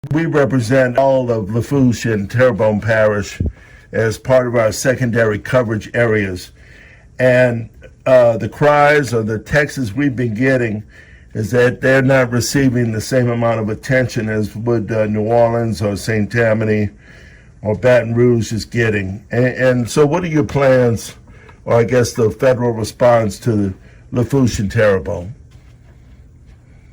We represent all of Lafourche and Terrebonne Parish as part of our secondary coverage areas. And the cries or the texts we've been getting is that they're not receiving the same amount of attention as would New Orleans or St. Tammany or Baton Rouge is getting. And so what are your plans, or I guess the federal response to Lafourche and Terrebonne?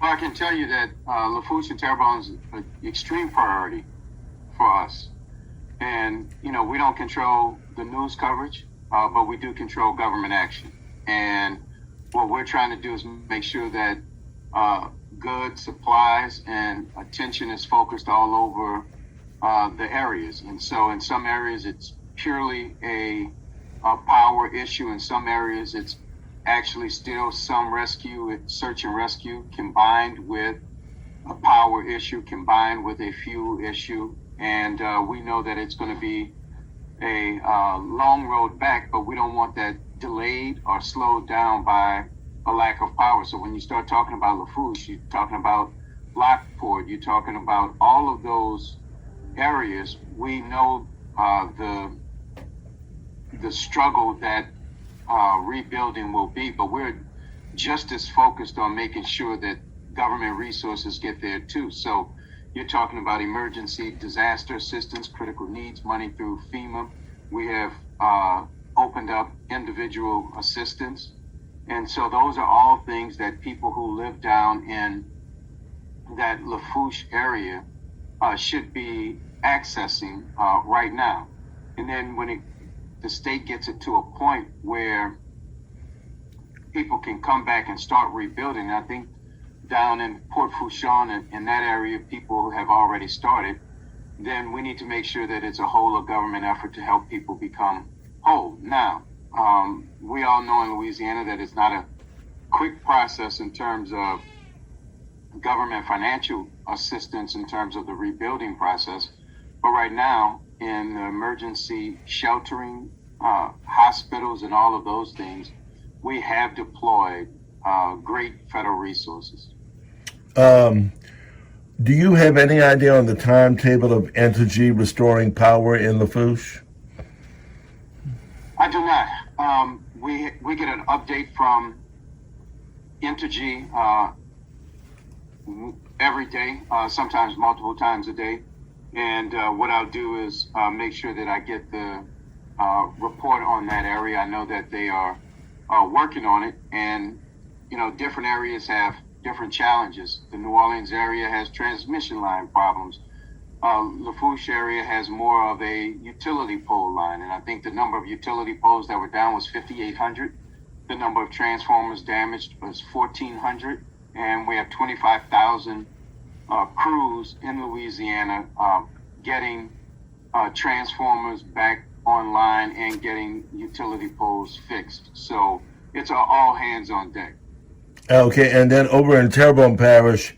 Well, I can tell you that Lafourche and Terrebonne is an extreme priority for us. And, we don't control the news coverage, but we do control government action. And what we're trying to do is make sure that goods, supplies, and attention is focused all over the areas. And so in some areas, it's purely a power issue. In some areas, it's actually still some search and rescue combined with a power issue, combined with a fuel issue. And we know that it's going to be a long road back, but we don't want that delayed or slowed down by a lack of power. So when you start talking about Lafourche, you're talking about Lockport, you're talking about all of those areas. We know the struggle that rebuilding will be, but we're just as focused on making sure that government resources get there too. So you're talking about emergency disaster assistance, critical needs money through FEMA. We have opened up individual assistance. And so those are all things that people who live down in that Lafourche area should be accessing right now. And then when the state gets it to a point where people can come back and start rebuilding, I think down in Port Fourchon in that area, people have already started, then we need to make sure that it's a whole of government effort to help people become whole. Now, we all know in Louisiana that it's not a quick process in terms of government financial assistance in terms of the rebuilding process. But right now, in emergency sheltering, hospitals, and all of those things, we have deployed great federal resources. Do you have any idea on the timetable of Entergy restoring power in Lafourche? I do not. We get an update from Entergy every day, sometimes multiple times a day. And what I'll do is make sure that I get the report on that area. I know that they are working on it, and different areas have different challenges. The New Orleans area has transmission line problems. Lafourche area has more of a utility pole line, and I think the number of utility poles that were down was 5,800. The number of transformers damaged was 1,400, and we have 25,000 crews in Louisiana getting transformers back online and getting utility poles fixed. So it's all hands on deck. Okay, and then over in Terrebonne Parish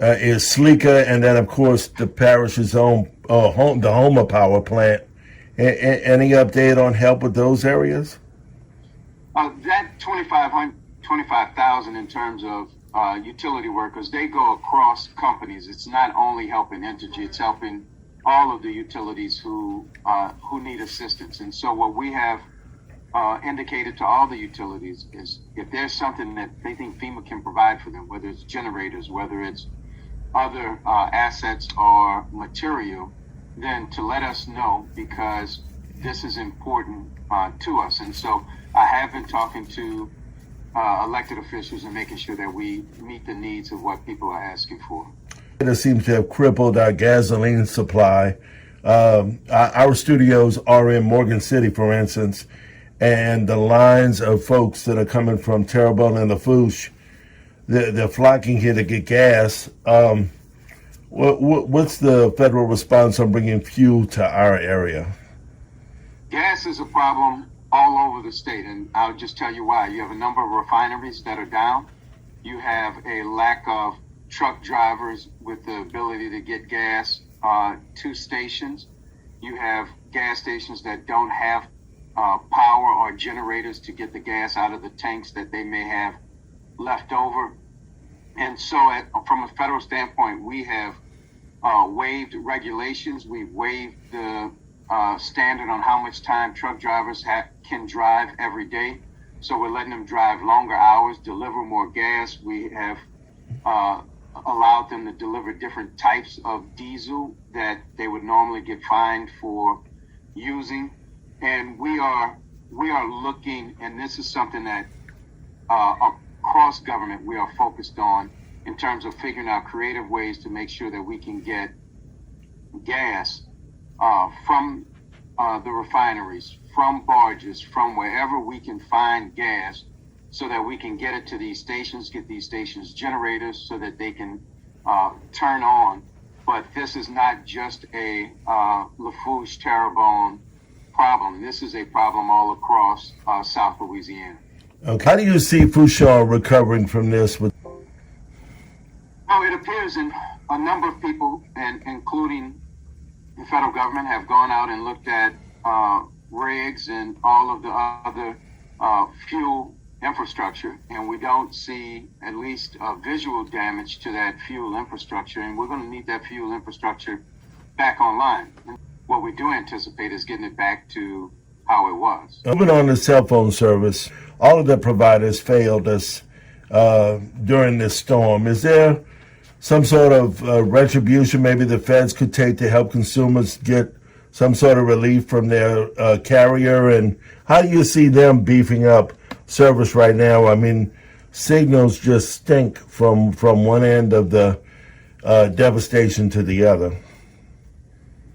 is Sleeka, and then of course the parish's own the Homa power plant. Any update on help with those areas? That 25,000 in terms of utility workers, they go across companies. It's not only helping Entergy, it's helping all of the utilities who need assistance. And so what we have indicated to all the utilities is if there's something that they think FEMA can provide for them, whether it's generators, whether it's other assets or material, then to let us know, because this is important to us. And so I have been talking to elected officials and making sure that we meet the needs of what people are asking for. It seems to have crippled our gasoline supply. Our studios are in Morgan City, for instance, and the lines of folks that are coming from Terrebonne and Lafourche, they're flocking here to get gas. What's the federal response on bringing fuel to our area? Gas is a problem all over the state, and I'll just tell you why. You have a number of refineries that are down. You have a lack of truck drivers with the ability to get gas to stations. You have gas stations that don't have power or generators to get the gas out of the tanks that they may have left over. And so from a federal standpoint, we have waived regulations. We've waived the standard on how much time truck drivers can drive every day. So we're letting them drive longer hours, deliver more gas. We have allowed them to deliver different types of diesel that they would normally get fined for using. And we are looking, and this is something that across government we are focused on in terms of figuring out creative ways to make sure that we can get gas from the refineries, from barges, from wherever we can find gas, so that we can get it to these stations, get these stations generators so that they can turn on. But this is not just a Lafourche Terrebonne problem. This is a problem all across South Louisiana. Okay. How do you see Fouchon recovering from this? Oh, it appears in a number of people, and including the federal government, have gone out and looked at rigs and all of the other fuel infrastructure, and we don't see at least visual damage to that fuel infrastructure, and we're going to need that fuel infrastructure back online. What we do anticipate is getting it back to how it was. Moving on to cell phone service, all of the providers failed us during this storm. Is there some sort of retribution maybe the feds could take to help consumers get some sort of relief from their carrier? And how do you see them beefing up service right now? I mean, signals just stink from one end of the devastation to the other.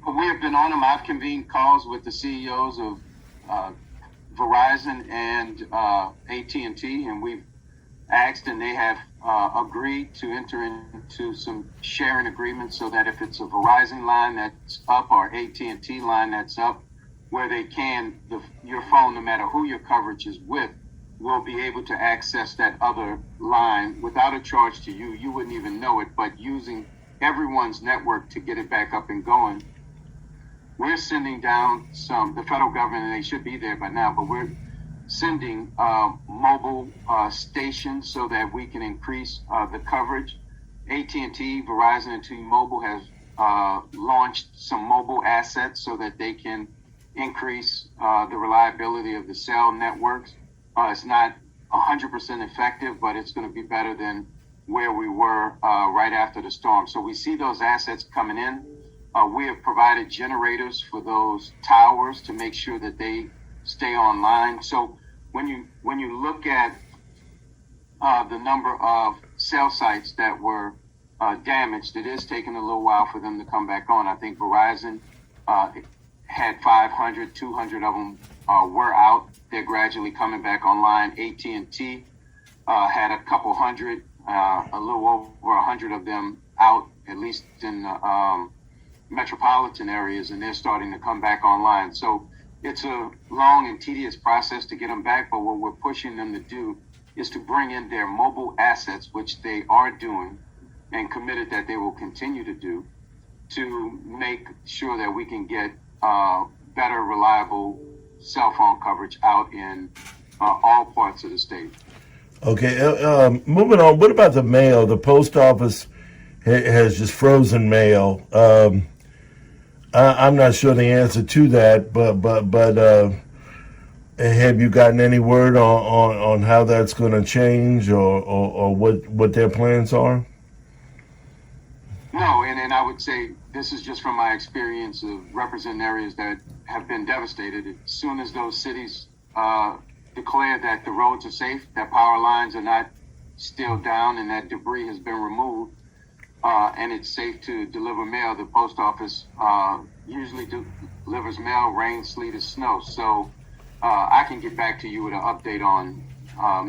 We have been on them. I've convened calls with the CEOs of Verizon and AT&T, and we've asked, and they have agreed to enter into some sharing agreements so that if it's a Verizon line that's up or AT&T line that's up, where they can, your phone, no matter who your coverage is with, will be able to access that other line without a charge to you. You wouldn't even know it, but using everyone's network to get it back up and going. We're sending down the federal government, and they should be there by now, but we're sending mobile stations so that we can increase the coverage. AT&T, Verizon, and T-Mobile has launched some mobile assets so that they can increase the reliability of the cell networks. It's not 100% effective, but it's going to be better than where we were right after the storm. So we see those assets coming in. We have provided generators for those towers to make sure that they stay online. So when you look at the number of cell sites that were damaged, it is taking a little while for them to come back on. I think Verizon had 500, 200 of them were out. They're gradually coming back online. AT&T had a couple hundred, a little over 100 of them out, at least in metropolitan areas, and they're starting to come back online. So it's a long and tedious process to get them back, but what we're pushing them to do is to bring in their mobile assets, which they are doing and committed that they will continue to do, to make sure that we can get better, reliable cell phone coverage out in all parts of the state. Okay, moving on, what about the mail? The post office has just frozen mail. I'm not sure the answer to that, but have you gotten any word on how that's going to change or what their plans are? No, and I would say this is just from my experience of representing areas that have been devastated. As soon as those cities declare that the roads are safe, that power lines are not still down, and that debris has been removed, and it's safe to deliver mail, the post office usually delivers mail, rain, sleet, or snow. So I can get back to you with an update on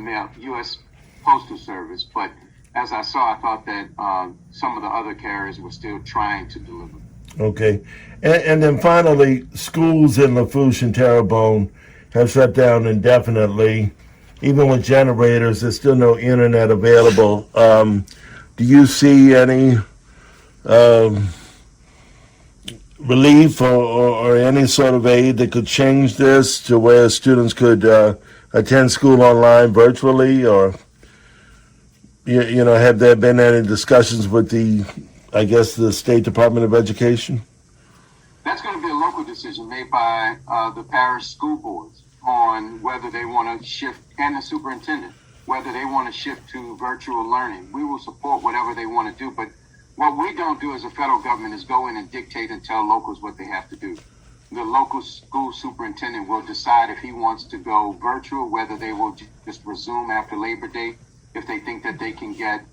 mail, U.S. Postal Service. But as I saw, I thought that some of the other carriers were still trying to deliver. Okay. And then finally, schools in Lafourche and Terrebonne have shut down indefinitely. Even with generators, there's still no internet available. Do you see any relief or any sort of aid that could change this to where students could attend school online virtually? Or, have there been any discussions with the I guess, the State Department of Education? That's going to be a local decision made by the parish school boards on whether they want to shift, and the superintendent, whether they want to shift to virtual learning. We will support whatever they want to do, but what we don't do as a federal government is go in and dictate and tell locals what they have to do. The local school superintendent will decide if he wants to go virtual, whether they will just resume after Labor Day, if they think that they can get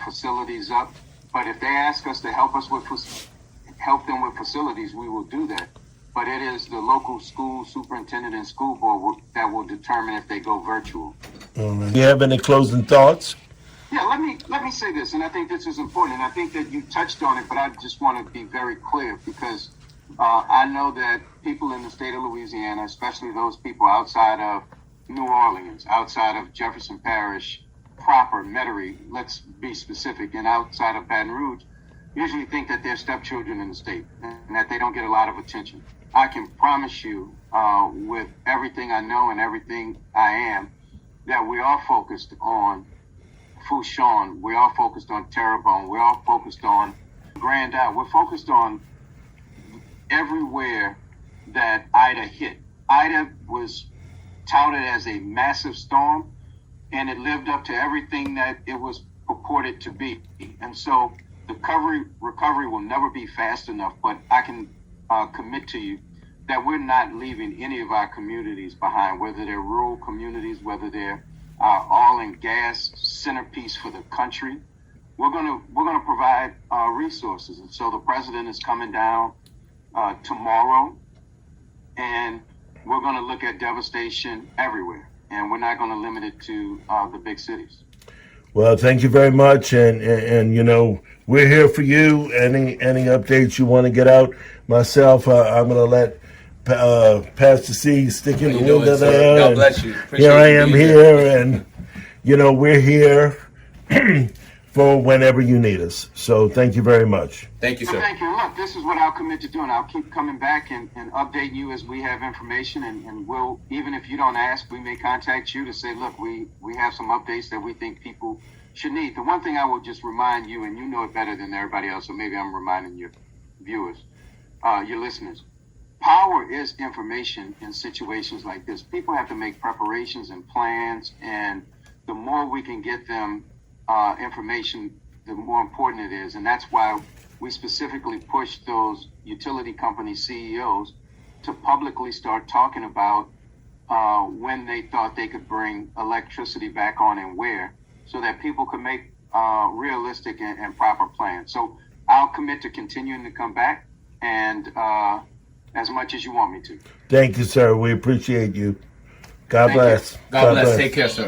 facilities up. But if they ask us to help them with facilities, we will do that. But it is the local school superintendent and school board that will determine if they go virtual. All right. Do you have any closing thoughts? Yeah, let me say this, and I think this is important, and I think that you touched on it, but I just want to be very clear because I know that people in the state of Louisiana, especially those people outside of New Orleans, outside of Jefferson Parish proper, Metairie, let's be specific, and outside of Baton Rouge, usually think that they're stepchildren in the state and that they don't get a lot of attention. I can promise you, with everything I know and everything I am, that we are focused on Fouchon, we are focused on Terrebonne, we are focused on Grand Isle, we're focused on everywhere that Ida hit. Ida was touted as a massive storm, and it lived up to everything that it was purported to be. And so the recovery will never be fast enough, but I can commit to you that we're not leaving any of our communities behind, whether they're rural communities, whether they're oil and gas centerpiece for the country. We're gonna provide resources, and so the president is coming down tomorrow, and we're going to look at devastation everywhere, and we're not going to limit it to the big cities. Well, thank you very much, and you know, we're here for you. Any updates you want to get out? Myself, I'm going to let Pastor C stick in the window there. God bless you. Here I am here, and you know, we're here for whenever you need us. So thank you very much. Thank you, sir. Well, thank you. Look, this is what I'll commit to doing. I'll keep coming back and updating you as we have information, and we'll, even if you don't ask, we may contact you to say, look, we have some updates that we think people should need. The one thing I will just remind you, and you know it better than everybody else, so maybe I'm reminding your viewers, your listeners, power is information in situations like this. People have to make preparations and plans, and the more we can get them information, the more important it is. And that's why we specifically push those utility company CEOs to publicly start talking about when they thought they could bring electricity back on and where, so that people could make realistic and proper plans. So I'll commit to continuing to come back, and as much as you want me to. Thank you, sir. We appreciate you. God bless. God bless. Take care, sir.